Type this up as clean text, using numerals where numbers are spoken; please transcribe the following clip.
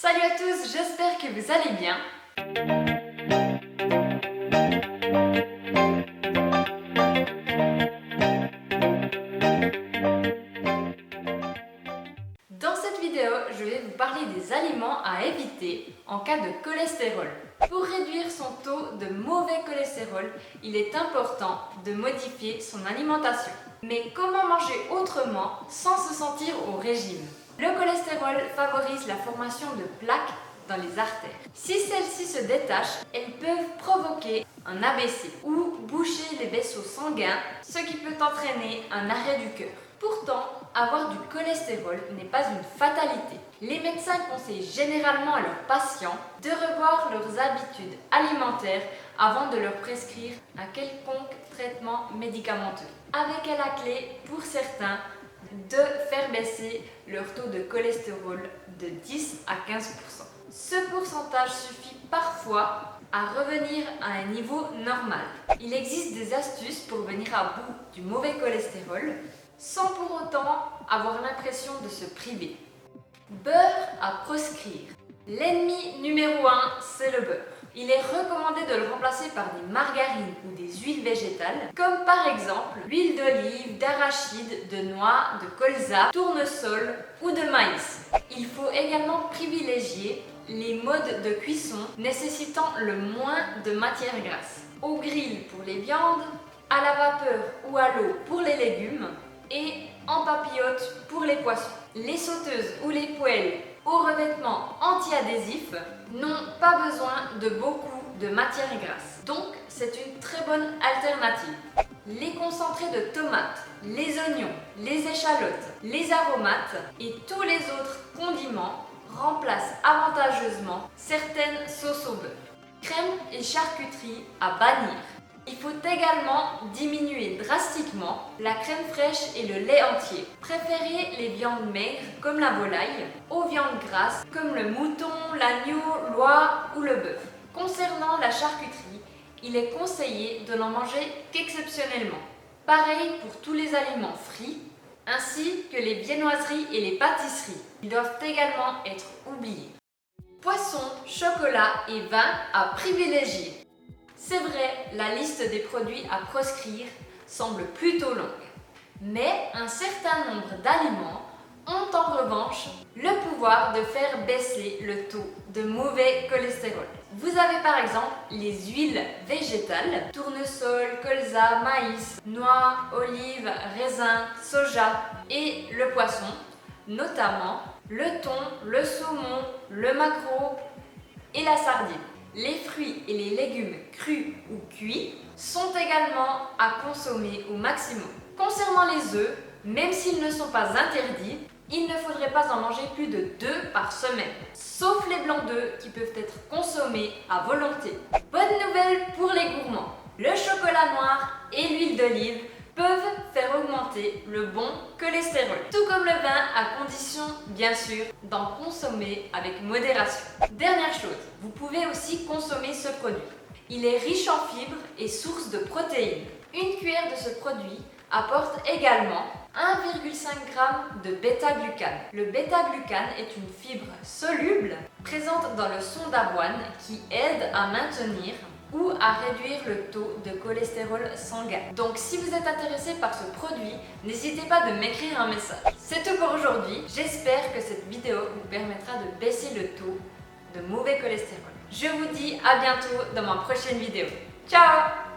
Salut à tous, j'espère que vous allez bien. Dans cette vidéo, je vais vous parler des aliments à éviter en cas de cholestérol. Pour réduire son taux de mauvais cholestérol, il est important de modifier son alimentation. Mais comment manger autrement sans se sentir au régime? Le cholestérol favorise la formation de plaques dans les artères. Si celles-ci se détachent, elles peuvent provoquer un AVC ou boucher les vaisseaux sanguins, ce qui peut entraîner un arrêt du cœur. Pourtant, avoir du cholestérol n'est pas une fatalité. Les médecins conseillent généralement à leurs patients de revoir leurs habitudes alimentaires avant de leur prescrire un quelconque traitement médicamenteux. Avec à la clé, pour certains, de faire baisser leur taux de cholestérol de 10 à 15%. Ce pourcentage suffit parfois à revenir à un niveau normal. Il existe des astuces pour venir à bout du mauvais cholestérol sans pour autant avoir l'impression de se priver. Beurre à proscrire. L'ennemi numéro 1, c'est le beurre. Il est recommandé de le remplacer par des margarines ou des huiles végétales, comme par exemple l'huile d'olive, d'arachide, de noix, de colza, tournesol ou de maïs. Il faut également privilégier les modes de cuisson nécessitant le moins de matière grasse. Au grill pour les viandes, à la vapeur ou à l'eau pour les légumes et en papillote pour les poissons. Les sauteuses ou les poêles au revêtement anti-adhésif n'ont pas besoin de beaucoup de matière grasse. Donc, c'est une très bonne alternative. Les concentrés de tomates, les oignons, les échalotes, les aromates et tous les autres condiments remplacent avantageusement certaines sauces au beurre. Crème et charcuterie à bannir. Il faut également diminuer drastiquement la crème fraîche et le lait entier. Préférez les viandes maigres comme la volaille aux viandes grasses comme le mouton, l'agneau, l'oie ou le bœuf. Concernant la charcuterie, il est conseillé de n'en manger qu'exceptionnellement. Pareil pour tous les aliments frits ainsi que les viennoiseries et les pâtisseries. Ils doivent également être oubliés. Poisson, chocolat et vin à privilégier. C'est vrai, la liste des produits à proscrire semble plutôt longue, mais un certain nombre d'aliments ont en revanche le pouvoir de faire baisser le taux de mauvais cholestérol. Vous avez par exemple les huiles végétales, tournesol, colza, maïs, noix, olive, raisin, soja et le poisson, notamment le thon, le saumon, le maquereau et la sardine. Les fruits et les légumes crus ou cuits sont également à consommer au maximum. Concernant les œufs, même s'ils ne sont pas interdits, il ne faudrait pas en manger plus de 2 par semaine, sauf les blancs d'œufs qui peuvent être consommés à volonté. Bonne nouvelle pour les gourmands, le chocolat noir et l'huile d'olive peuvent faire augmenter le bon cholestérol, tout comme le vin à condition, bien sûr, d'en consommer avec modération. Dernière chose, vous pouvez aussi consommer ce produit. Il est riche en fibres et source de protéines. Une cuillère de ce produit apporte également 1,5 g de bêta-glucane. Le bêta-glucane est une fibre soluble présente dans le son d'avoine qui aide à maintenir ou à réduire le taux de cholestérol sanguin. Donc si vous êtes intéressé par ce produit, n'hésitez pas de m'écrire un message. C'est tout pour aujourd'hui, j'espère que cette vidéo vous permettra de baisser le taux de mauvais cholestérol. Je vous dis à bientôt dans ma prochaine vidéo. Ciao!